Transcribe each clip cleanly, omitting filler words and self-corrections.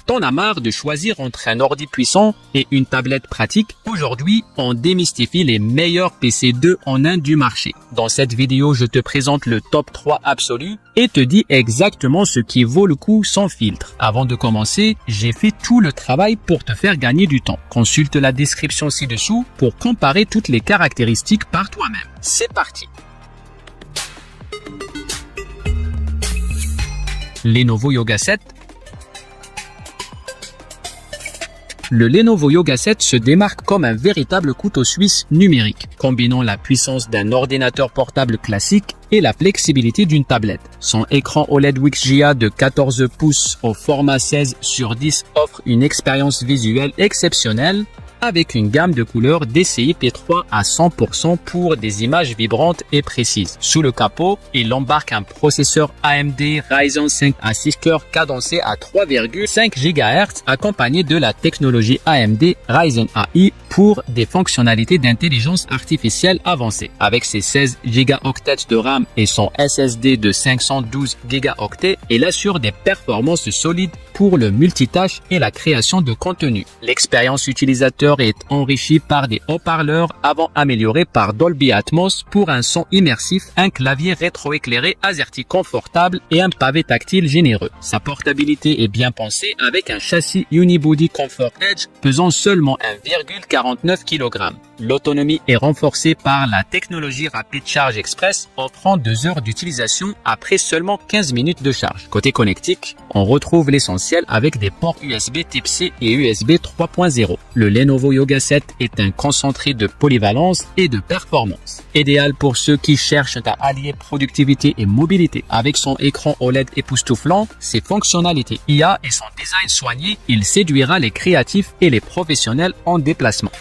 T'en as marre de choisir entre un ordi puissant et une tablette pratique? Aujourd'hui, on démystifie les meilleurs PC 2 en 1 du marché. Dans cette vidéo, je te présente le top 3 absolu et te dis exactement ce qui vaut le coup sans filtre. Avant de commencer, j'ai fait tout le travail pour te faire gagner du temps. Consulte la description ci-dessous pour comparer toutes les caractéristiques par toi-même. C'est parti! Lenovo Yoga 7. Le Lenovo Yoga 7 se démarque comme un véritable couteau suisse numérique, combinant la puissance d'un ordinateur portable classique et la flexibilité d'une tablette. Son écran OLED WXGA de 14 pouces au format 16/10 offre une expérience visuelle exceptionnelle avec une gamme de couleurs DCI-P3 à 100% pour des images vibrantes et précises. Sous le capot, il embarque un processeur AMD Ryzen 5 à 6 cœurs cadencé à 3,5 GHz accompagné de la technologie AMD Ryzen AI pour des fonctionnalités d'intelligence artificielle avancées. Avec ses 16 Go de RAM et son SSD de 512 Go, il assure des performances solides pour le multitâche et la création de contenu. L'expérience utilisateur est enrichie par des haut-parleurs avant améliorés par Dolby Atmos pour un son immersif, un clavier rétroéclairé AZERTY confortable et un pavé tactile généreux. Sa portabilité est bien pensée avec un châssis Unibody Comfort Edge pesant seulement 1,49 kg. L'autonomie est renforcée par la technologie Rapid Charge Express offrant 2 heures d'utilisation après seulement 15 minutes de charge. Côté connectique, on retrouve l'essentiel avec des ports USB Type-C et USB 3.0. Le Lenovo Yoga 7 est un concentré de polyvalence et de performance. Idéal pour ceux qui cherchent à allier productivité et mobilité. Avec son écran OLED époustouflant, ses fonctionnalités IA et son design soigné, il séduira les créatifs et les professionnels en déplacement.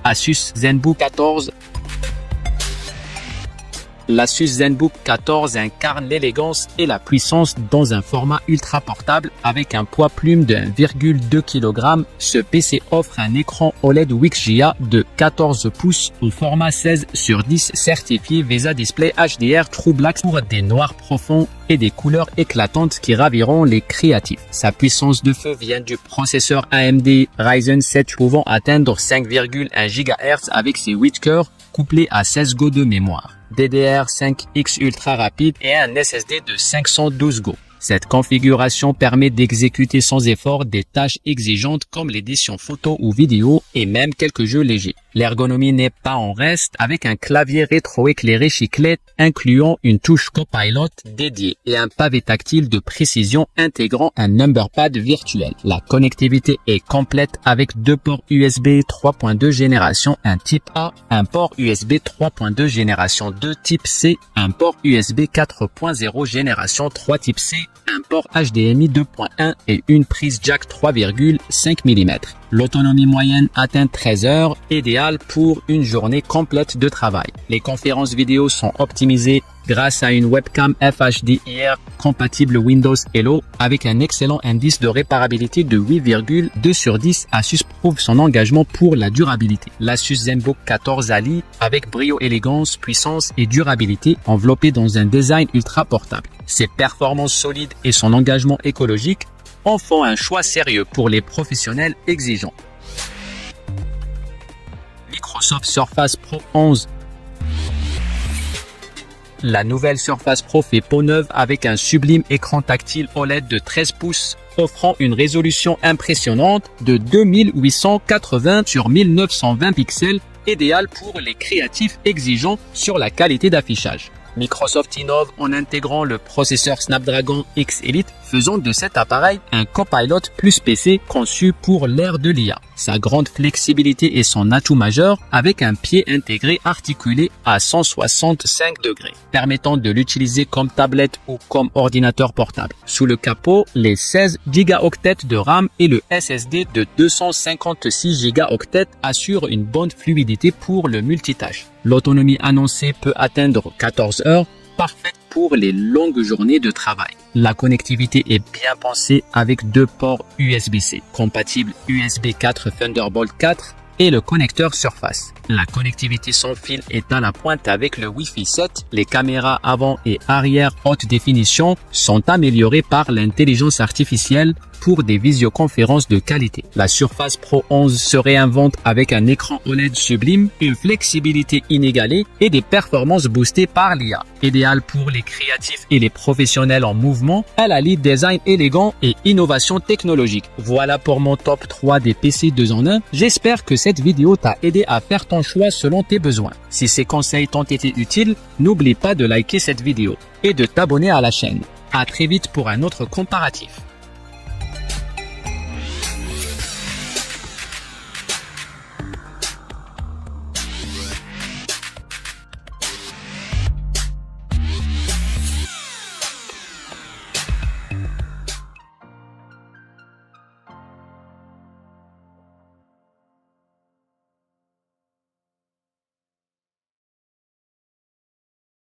Asus ZenBook 14. L'Asus ZenBook 14 incarne l'élégance et la puissance dans un format ultra portable avec un poids plume de 1,2 kg. Ce PC offre un écran OLED WXGA de 14 pouces au format 16/10 certifié VESA Display HDR True Black pour des noirs profonds et des couleurs éclatantes qui raviront les créatifs. Sa puissance de feu vient du processeur AMD Ryzen 7 pouvant atteindre 5,1 GHz avec ses 8 cœurs couplés à 16 Go de mémoire, DDR5X ultra rapide et un SSD de 512 Go. Cette configuration permet d'exécuter sans effort des tâches exigeantes comme l'édition photo ou vidéo et même quelques jeux légers. L'ergonomie n'est pas en reste avec un clavier rétroéclairé chiclette incluant une touche Copilot dédiée et un pavé tactile de précision intégrant un numberpad virtuel. La connectivité est complète avec 2 ports USB 3.2 génération 1 type A, un port USB 3.2 génération 2 type C, un port USB 4.0 génération 3 type C, un port HDMI 2.1 et une prise jack 3,5 mm. L'autonomie moyenne atteint 13 heures, idéale pour une journée complète de travail. Les conférences vidéo sont optimisées grâce à une webcam FHDR compatible Windows Hello avec un excellent indice de réparabilité de 8,2/10. Asus prouve son engagement pour la durabilité. L'Asus ZenBook 14 allie avec brio, élégance, puissance et durabilité enveloppé dans un design ultra portable. Ses performances solides et son engagement écologique en font un choix sérieux pour les professionnels exigeants. Microsoft Surface Pro 11. La nouvelle Surface Pro fait peau neuve avec un sublime écran tactile OLED de 13 pouces offrant une résolution impressionnante de 2880 sur 1920 pixels, idéal pour les créatifs exigeants sur la qualité d'affichage. Microsoft innove en intégrant le processeur Snapdragon X Elite, faisant de cet appareil un Copilot plus PC conçu pour l'ère de l'IA. Sa grande flexibilité est son atout majeur avec un pied intégré articulé à 165 degrés, permettant de l'utiliser comme tablette ou comme ordinateur portable. Sous le capot, les 16 Go de RAM et le SSD de 256 Go assurent une bonne fluidité pour le multitâche. L'autonomie annoncée peut atteindre 14 heures, parfaite pour les longues journées de travail. La connectivité est bien pensée avec 2 ports USB-C, compatibles USB 4 Thunderbolt 4 et le connecteur Surface. La connectivité sans fil est à la pointe avec le Wi-Fi 7. Les caméras avant et arrière haute définition sont améliorées par l'intelligence artificielle pour des visioconférences de qualité. La Surface Pro 11 se réinvente avec un écran OLED sublime, une flexibilité inégalée et des performances boostées par l'IA. Idéale pour les créatifs et les professionnels en mouvement, elle allie design élégant et innovation technologique. Voilà pour mon top 3 des PC 2 en 1. J'espère que cette vidéo t'a aidé à faire ton choix selon tes besoins. Si ces conseils t'ont été utiles, n'oublie pas de liker cette vidéo et de t'abonner à la chaîne. À très vite pour un autre comparatif.